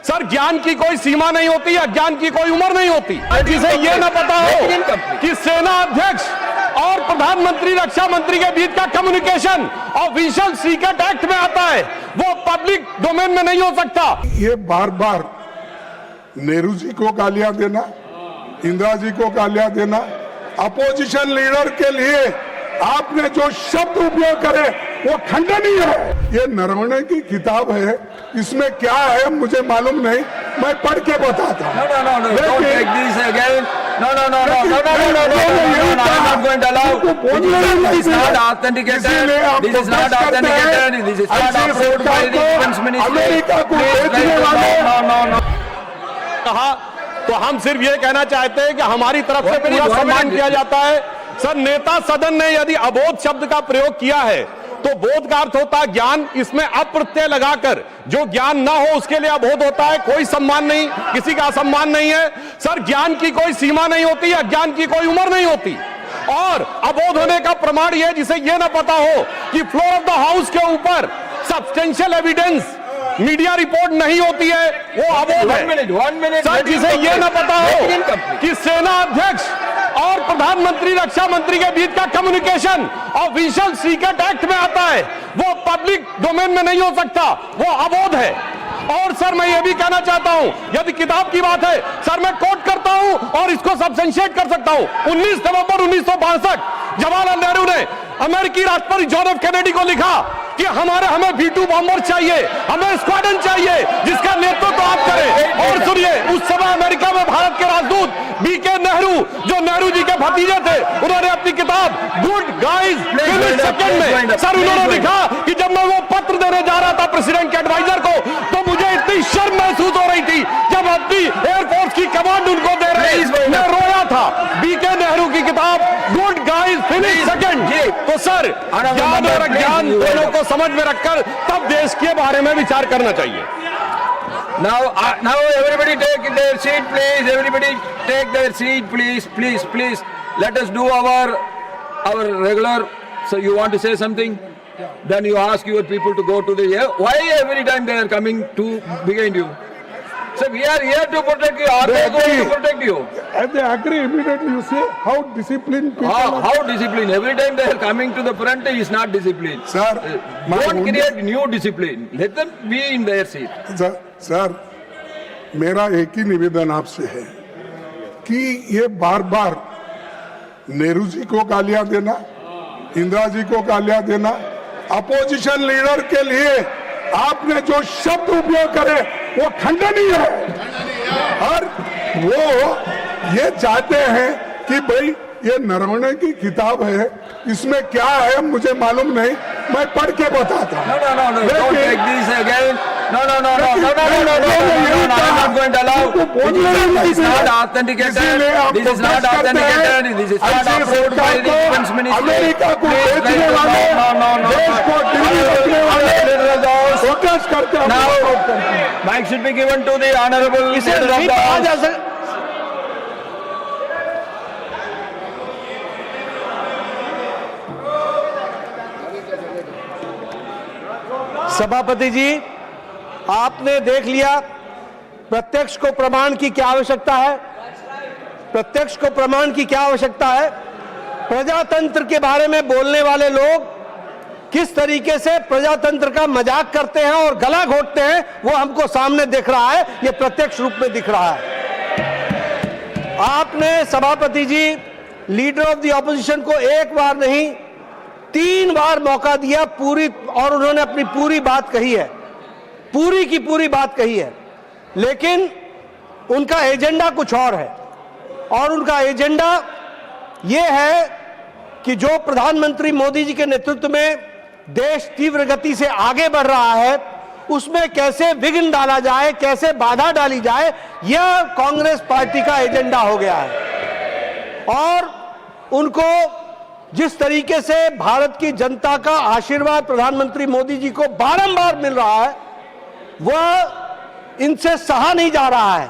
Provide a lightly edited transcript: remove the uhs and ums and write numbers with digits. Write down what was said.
Sir ज्ञान की कोई सीमा नहीं होती, अज्ञान की कोई उम्र नहीं होती। जिसे ये ना पता हो कि सेना अध्यक्ष और प्रधानमंत्री रक्षा मंत्री के बीच का कम्युनिकेशन ऑफिशियल सीक्रेट एक्ट में आता है, वो पब्लिक डोमेन में नहीं हो सकता। ये बार बार नेहरू जी को गालियां देना, इंदिरा जी को गालियां देना, अपोजिशन लीडर के लिए आपने जो शब्द उपयोग करे वो खंडनीय है। ये नरवणे की किताब है, इसमें क्या है मुझे मालूम नहीं, मैं पढ़ के बताता हूँ। अमेरिका को बेचने वाले कहा तो हम सिर्फ ये कहना चाहते हैं कि हमारी तरफ से पूरा सम्मान किया जाता है। सर नेता सदन ने यदि अबोध शब्द का प्रयोग किया है तो बोध का अर्थ होता है ज्ञान, इसमें अप्रत्यय लगाकर जो ज्ञान ना हो उसके लिए अबोध होता है। कोई सम्मान नहीं, किसी का असम्मान नहीं है। सर ज्ञान की कोई सीमा नहीं होती, अज्ञान की कोई उम्र नहीं होती। और अबोध होने का प्रमाण यह, जिसे यह ना पता हो कि फ्लोर ऑफ द हाउस के ऊपर सब्सटेंशियल एविडेंस मीडिया रिपोर्ट नहीं होती है, वो अबोध है। सर जिसे यह ना पता हो कि सेना अध्यक्ष और प्रधानमंत्री रक्षा मंत्री के बीच का कम्युनिकेशन ऑफिशियल सीक्रेट एक्ट में आता है, वो पब्लिक डोमेन में नहीं हो सकता, वो अबोध है। और सर मैं ये भी कहना चाहता हूं, यदि किताब की बात है सर मैं कोट करता हूं और इसको सब्सटेंशिएट कर सकता हूं। 19 नवंबर 1962 जवाहरलाल नेहरू ने अमेरिकी राष्ट्रपति जॉन एफ कैनेडी को लिखा कि हमें V2 बॉम्बर चाहिए, हमें स्क्वाड्रन चाहिए जिसका नेतृत्व आप करें। और सुनिए, उस समय अमेरिका में भारत के राजदूत बीके नेहरू, जो नेहरू जी के भतीजे थे, उन्होंने अपनी किताब गुड गाइज फिनिश सेकंड में सर उन्होंने लिखा कि जब मैं वो पत्र देने जा रहा था प्रेसिडेंट के एडवाइजर को, तो मुझे इतनी शर्म महसूस हो रही थी जब अपनी एयरफोर्स की कमांड उनको दे रहे, मैं रोया था। बीके नेहरू की किताब गुड गाइज फिनिश सेकंड। तो सर ज्ञान और अज्ञान दोनों को समझ में रखकर तब देश के बारे में विचार करना चाहिए। Now everybody take their seat, please. Everybody take their seat, please. Please. Let us do our regular. So you want to say something? Then you ask your people to go to the. Why every time they are coming to behind you? So we are here to protect you. Are they going to protect you? And they agree immediately. You see how disciplined people are. How discipline? Every time they are coming to the front is not discipline. Sir, don't create new discipline. Let them be in their seat. Sir मेरा एक ही निवेदन आपसे है कि ये बार बार नेहरू जी को गालियां देना, इंदिरा जी को गालियां देना, अपोजिशन लीडर के लिए आपने जो शब्द उपयोग करे वो खंडनीय है। और वो ये चाहते हैं कि भाई ये नरवणे की किताब है, इसमें क्या है मुझे मालूम नहीं, मैं पढ़ के बताता हूँ। Don't take this again. No. I'm not going to allow. This is not authenticated. This is not authenticated. This is not approved by the defense ministry. America को बेचने वाले देश को दिल्ली रखने वाले प्रोटेस्ट करते हैं। Now, mic should be given to the honorable leader of the House. सभापति जी, आपने देख लिया प्रत्यक्ष को प्रमाण की क्या आवश्यकता है। प्रत्यक्ष को प्रमाण की क्या आवश्यकता है। प्रजातंत्र के बारे में बोलने वाले लोग किस तरीके से प्रजातंत्र का मजाक करते हैं और गला घोटते हैं, वो हमको सामने दिख रहा है, ये प्रत्यक्ष रूप में दिख रहा है। आपने सभापति जी लीडर ऑफ द ऑपोजिशन को एक बार नहीं 3 बार मौका दिया पूरी, और उन्होंने अपनी पूरी बात कही है, पूरी की पूरी बात कही है, लेकिन उनका एजेंडा कुछ और है। और उनका एजेंडा यह है कि जो प्रधानमंत्री मोदी जी के नेतृत्व में देश तीव्र गति से आगे बढ़ रहा है, उसमें कैसे विघ्न डाला जाए, कैसे बाधा डाली जाए, यह कांग्रेस पार्टी का एजेंडा हो गया है। और उनको जिस तरीके से भारत की जनता का आशीर्वाद प्रधानमंत्री मोदी जी को बारंबार मिल रहा है, वह इनसे सहा नहीं जा रहा है।